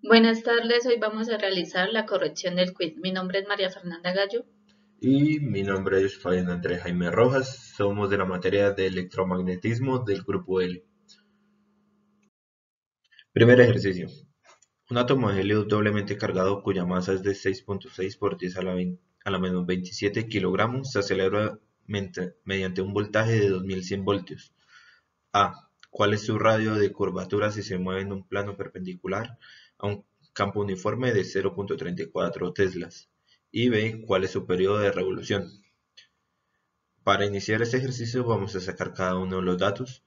Buenas tardes, hoy vamos a realizar la corrección del quiz. Mi nombre es María Fernanda Gallo. Y mi nombre es Fabián Andrés Jaime Rojas, somos de la materia de electromagnetismo del grupo L. Primer ejercicio. Un átomo de helio doblemente cargado cuya masa es de 6.6 por 10 a la menos 27 kilogramos se acelera mediante un voltaje de 2100 voltios. A. ¿Cuál es su radio de curvatura si se mueve en un plano perpendicular a un campo uniforme de 0.34 teslas? Y B. ¿Cuál es su periodo de revolución? Para iniciar este ejercicio vamos a sacar cada uno de los datos,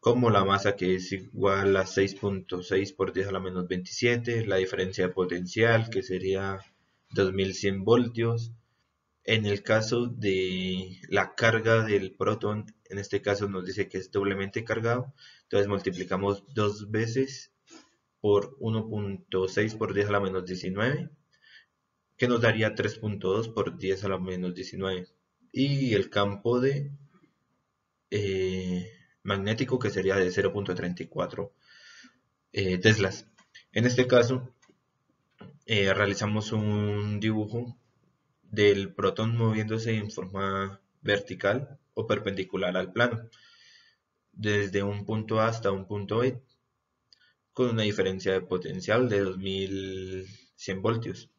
como la masa que es igual a 6.6 por 10 a la menos 27, la diferencia de potencial que sería 2100 voltios. En el caso de la carga del protón, en este caso nos dice que es doblemente cargado, entonces multiplicamos dos veces por 1.6 por 10 a la menos 19, que nos daría 3.2 por 10 a la menos 19. Y el campo de magnético que sería de 0.34 teslas. En este caso, realizamos un dibujo del protón moviéndose en forma vertical o perpendicular al plano, desde un punto A hasta un punto B, con una diferencia de potencial de 2100 voltios.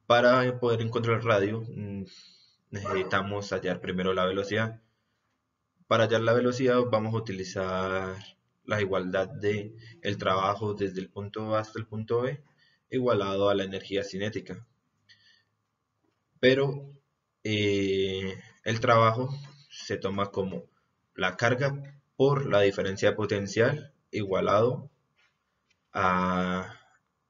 Para poder encontrar el radio, necesitamos hallar primero la velocidad. Para hallar la velocidad vamos a utilizar la igualdad de el trabajo desde el punto A hasta el punto B igualado a la energía cinética. Pero el trabajo se toma como la carga por la diferencia de potencial igualado a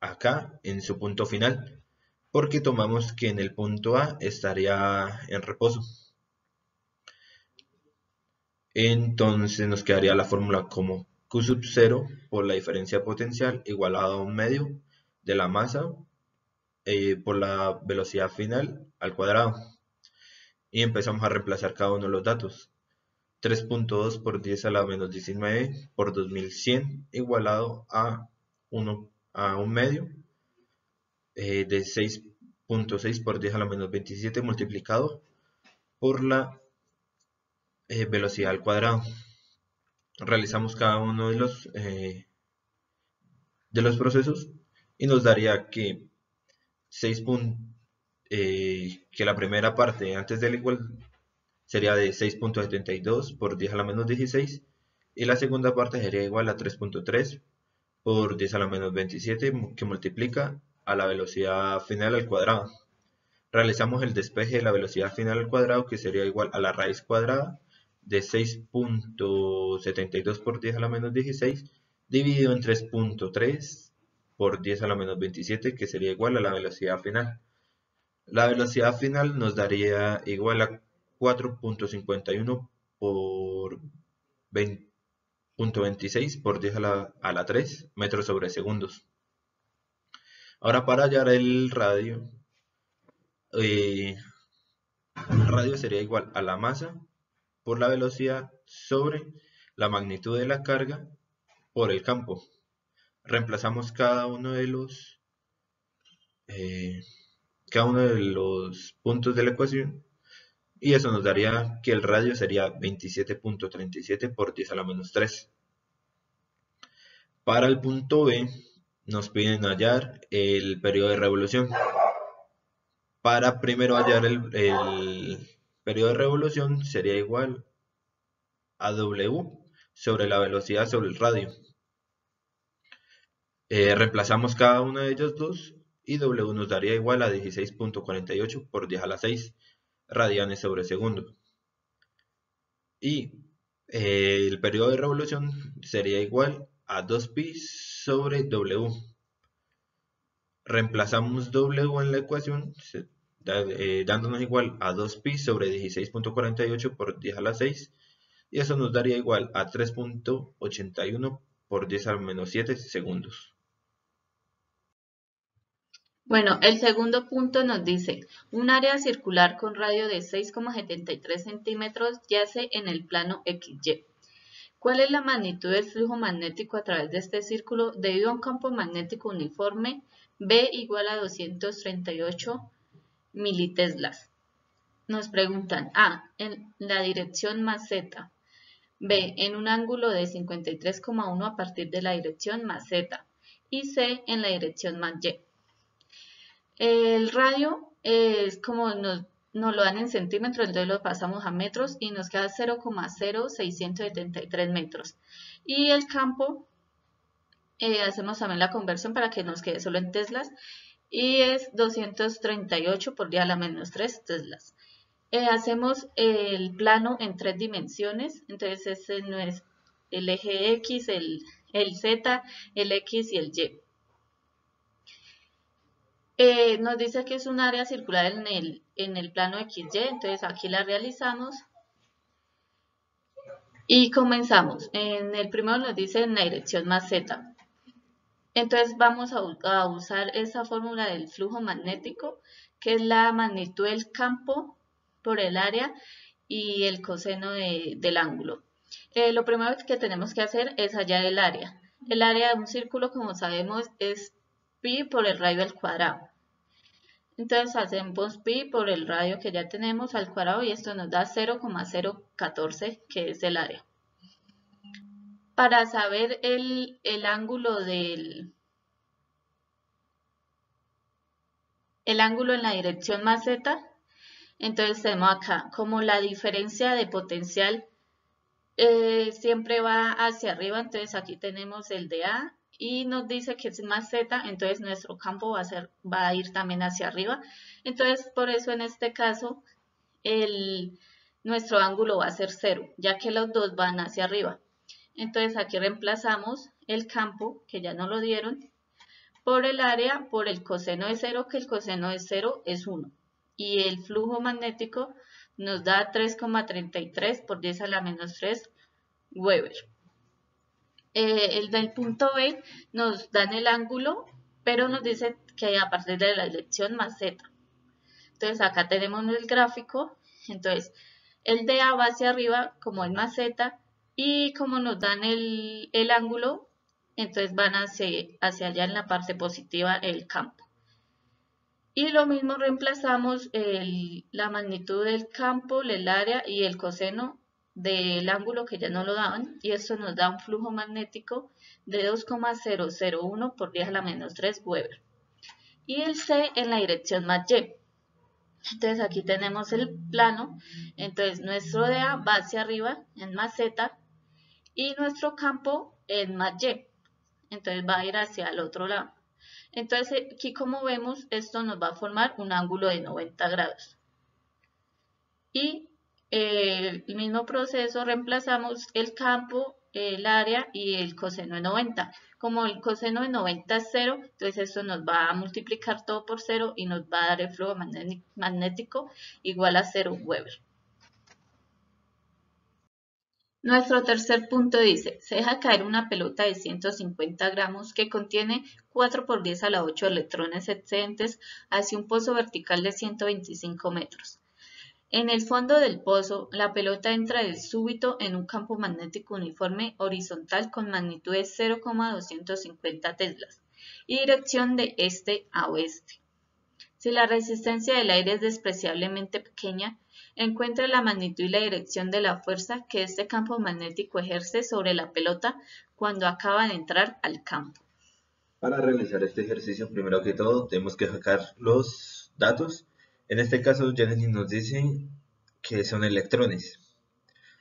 acá en su punto final, porque tomamos que en el punto A estaría en reposo. Entonces nos quedaría la fórmula como Q sub 0 por la diferencia potencial igualado a un medio de la masa por la velocidad final al cuadrado. Y empezamos a reemplazar cada uno de los datos. 3.2 por 10 a la menos 19 por 2100 igualado a, a un medio de 6.6 por 10 a la menos 27 multiplicado por la velocidad al cuadrado. Realizamos cada uno de los procesos y nos daría que 6. Que la primera parte antes del igual sería de 6.72 por 10 a la menos 16 y la segunda parte sería igual a 3.3 por 10 a la menos 27 que multiplica a la velocidad final al cuadrado. Realizamos el despeje de la velocidad final al cuadrado que sería igual a la raíz cuadrada de 6.72 por 10 a la menos 16 dividido en 3.3 por 10 a la menos 27 que sería igual a la velocidad final. La velocidad final nos daría igual a 4.51 por 20.26 por 10 a la 3 metros sobre segundos. Ahora para hallar eh, el radio sería igual a la masa por la velocidad sobre la magnitud de la carga por el campo. Reemplazamos eh, cada uno de los puntos de la ecuación y eso nos daría que el radio sería 27.37 por 10 a la menos 3. Para el punto B nos piden hallar el periodo de revolución. Para primero hallar el periodo de revolución sería igual a W sobre la velocidad sobre el radio. Reemplazamos cada uno de ellos dos y W nos daría igual a 16.48 por 10 a la 6 radianes sobre segundo. Y el periodo de revolución sería igual a 2pi sobre W. Reemplazamos W en la ecuación dándonos igual a 2pi sobre 16.48 por 10 a la 6 y eso nos daría igual a 3.81 por 10 al menos 7 segundos. Bueno, el segundo punto nos dice, un área circular con radio de 6,73 centímetros yace en el plano XY. ¿Cuál es la magnitud del flujo magnético a través de este círculo debido a un campo magnético uniforme B igual a 238 militeslas? Nos preguntan A, en la dirección más Z, B, en un ángulo de 53,1 a partir de la dirección más Z, y C, en la dirección más Y. El radio es como nos lo dan en centímetros, entonces lo pasamos a metros y nos queda 0,0673 metros. Y el campo, hacemos también la conversión para que nos quede solo en teslas, y es 238 por 10 a la menos 3 teslas. Hacemos el plano en 3 dimensiones, entonces ese no es el eje X, el Z, el X y el Y. Nos dice que es un área circular en el plano XY, entonces aquí la realizamos y comenzamos. En el primero nos dice en la dirección más Z. Entonces vamos a usar esa fórmula del flujo magnético, que es la magnitud del campo por el área y el coseno del ángulo. Lo primero que tenemos que hacer es hallar el área. El área de un círculo, como sabemos, es pi por el radio al cuadrado. Entonces hacemos pi por el radio que ya tenemos al cuadrado y esto nos da 0,014, que es el área. Para saber el ángulo el ángulo en la dirección más z, entonces tenemos acá como la diferencia de potencial siempre va hacia arriba, entonces aquí tenemos el de A y nos dice que es más z, entonces nuestro campo va a ir también hacia arriba. Entonces por eso en este caso nuestro ángulo va a ser 0, ya que los dos van hacia arriba. Entonces aquí reemplazamos el campo, que ya no lo dieron, por el área, por el coseno de 0, que el coseno de 0 es 1. Y el flujo magnético nos da 3,33 por 10 a la menos 3 Weber. El del punto B nos dan el ángulo, pero nos dice que a partir de la dirección más z. Entonces acá tenemos el gráfico, entonces el de A va hacia arriba como es más z, y como nos dan el ángulo, entonces van hacia allá en la parte positiva el campo. Y lo mismo reemplazamos la magnitud del campo, el área y el coseno del ángulo que ya no lo daban, y esto nos da un flujo magnético de 2,001 por 10 a la menos 3 Weber. Y el C en la dirección más Y. Entonces aquí tenemos el plano, entonces nuestro DA va hacia arriba en más Z y nuestro campo en más Y, entonces va a ir hacia el otro lado. Entonces aquí como vemos esto nos va a formar un ángulo de 90 grados. Y el mismo proceso reemplazamos el campo, el área y el coseno de 90. Como el coseno de 90 es 0, entonces esto nos va a multiplicar todo por 0 y nos va a dar el flujo magnético igual a 0 Weber. Nuestro tercer punto dice, se deja caer una pelota de 150 gramos que contiene 4 por 10 a la 8 electrones excedentes hacia un pozo vertical de 125 metros. En el fondo del pozo, la pelota entra de súbito en un campo magnético uniforme horizontal con magnitud de 0,250 teslas y dirección de este a oeste. Si la resistencia del aire es despreciablemente pequeña, encuentra la magnitud y la dirección de la fuerza que este campo magnético ejerce sobre la pelota cuando acaba de entrar al campo. Para realizar este ejercicio, primero que todo, tenemos que sacar los datos. En este caso, Genesis nos dice que son electrones,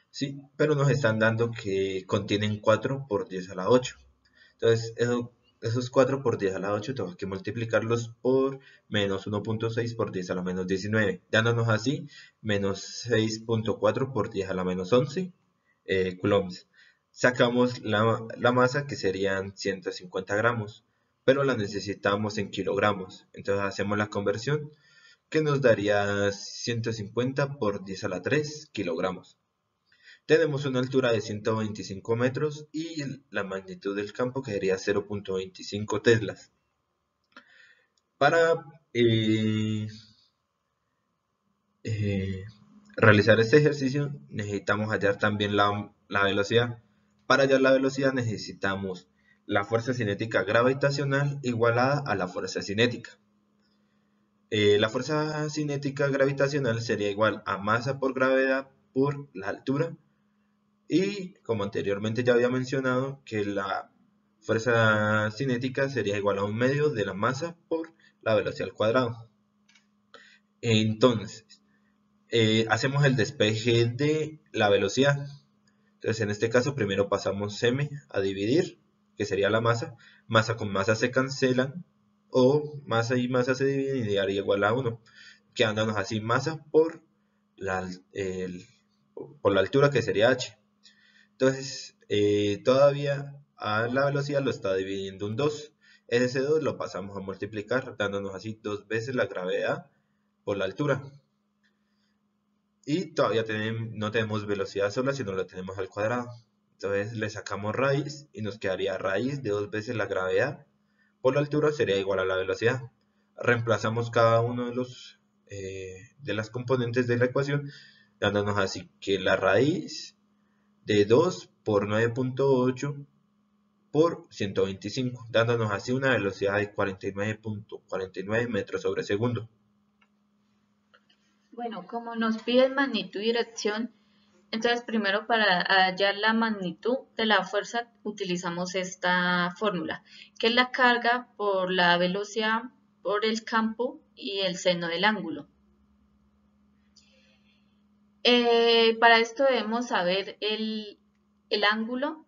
sí, pero nos están dando que contienen 4 por 10 a la 8. Entonces, esos 4 por 10 a la 8 tenemos que multiplicarlos por menos 1.6 por 10 a la menos 19, dándonos así menos 6.4 por 10 a la menos 11 coulombs. Sacamos la masa, que serían 150 gramos, pero la necesitamos en kilogramos. Entonces hacemos la conversión, que nos daría 150 por 10 a la 3 kilogramos. Tenemos una altura de 125 metros y la magnitud del campo que sería 0.25 teslas. Para realizar este ejercicio necesitamos hallar también la velocidad. Para hallar la velocidad necesitamos la fuerza cinética gravitacional igualada a la fuerza cinética. La fuerza cinética gravitacional sería igual a masa por gravedad por la altura. Y como anteriormente ya había mencionado, que la fuerza cinética sería igual a 1/2 de la masa por la velocidad al cuadrado. Entonces, hacemos el despeje de la velocidad. Entonces, en este caso, primero pasamos m a dividir, que sería la masa. Masa con masa se cancelan, o masa y masa se dividen y daría igual a 1, quedándonos así masa por por la altura, que sería h. Entonces, todavía a la velocidad lo está dividiendo un 2. Ese 2 lo pasamos a multiplicar, dándonos así 2 veces la gravedad por la altura. Y todavía no tenemos velocidad sola, sino la tenemos al cuadrado. Entonces le sacamos raíz y nos quedaría raíz de 2 veces la gravedad por la altura sería igual a la velocidad. Reemplazamos cada uno de las componentes de la ecuación, dándonos así que la raíz de 2 por 9.8 por 125, dándonos así una velocidad de 49.49 metros sobre segundo. Bueno, como nos piden magnitud y dirección, entonces primero para hallar la magnitud de la fuerza utilizamos esta fórmula, que es la carga por la velocidad por el campo y el seno del ángulo. Para esto debemos saber el ángulo,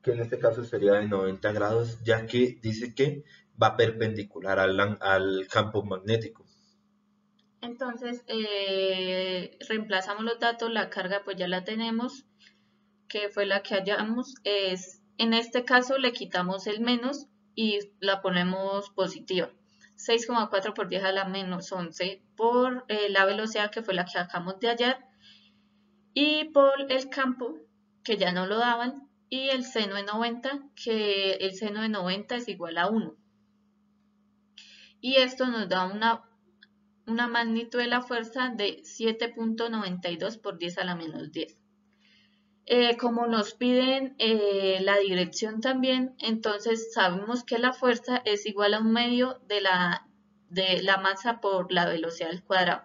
que en este caso sería de 90 grados, ya que dice que va perpendicular al campo magnético. Entonces reemplazamos los datos, la carga pues ya la tenemos, que fue la que hallamos. En este caso le quitamos el menos y la ponemos positiva. 6,4 por 10 a la menos 11 por la velocidad, que fue la que acabamos de hallar, y por el campo, que ya no lo daban, y el seno de 90, que el seno de 90 es igual a 1. Y esto nos da una magnitud de la fuerza de 7.92 por 10 a la menos 10. Como nos piden la dirección también, entonces sabemos que la fuerza es igual a 1/2 de la masa por la velocidad al cuadrado.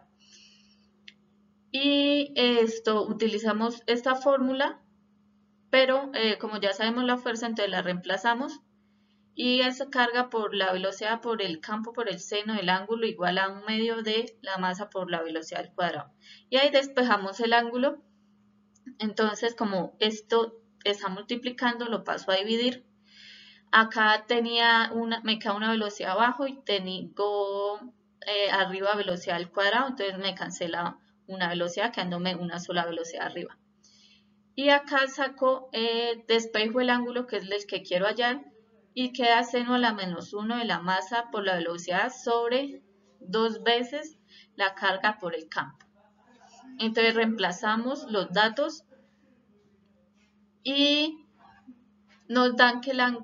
Y utilizamos esta fórmula, pero como ya sabemos la fuerza, entonces la reemplazamos. Y esa carga por la velocidad por el campo por el seno del ángulo igual a 1/2 de la masa por la velocidad al cuadrado. Y ahí despejamos el ángulo. Entonces, como esto está multiplicando, lo paso a dividir. Acá me queda una velocidad abajo y tengo arriba velocidad al cuadrado, entonces me cancela una velocidad, quedándome una sola velocidad arriba. Y acá saco, despejo el ángulo, que es el que quiero hallar, y queda seno a la menos 1 de la masa por la velocidad sobre 2 veces la carga por el campo. Entonces reemplazamos los datos y nos dan que la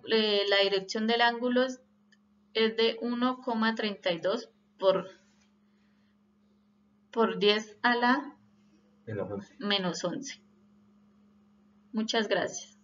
dirección del ángulo es de 1,32 por 10 a la menos 11. Muchas gracias.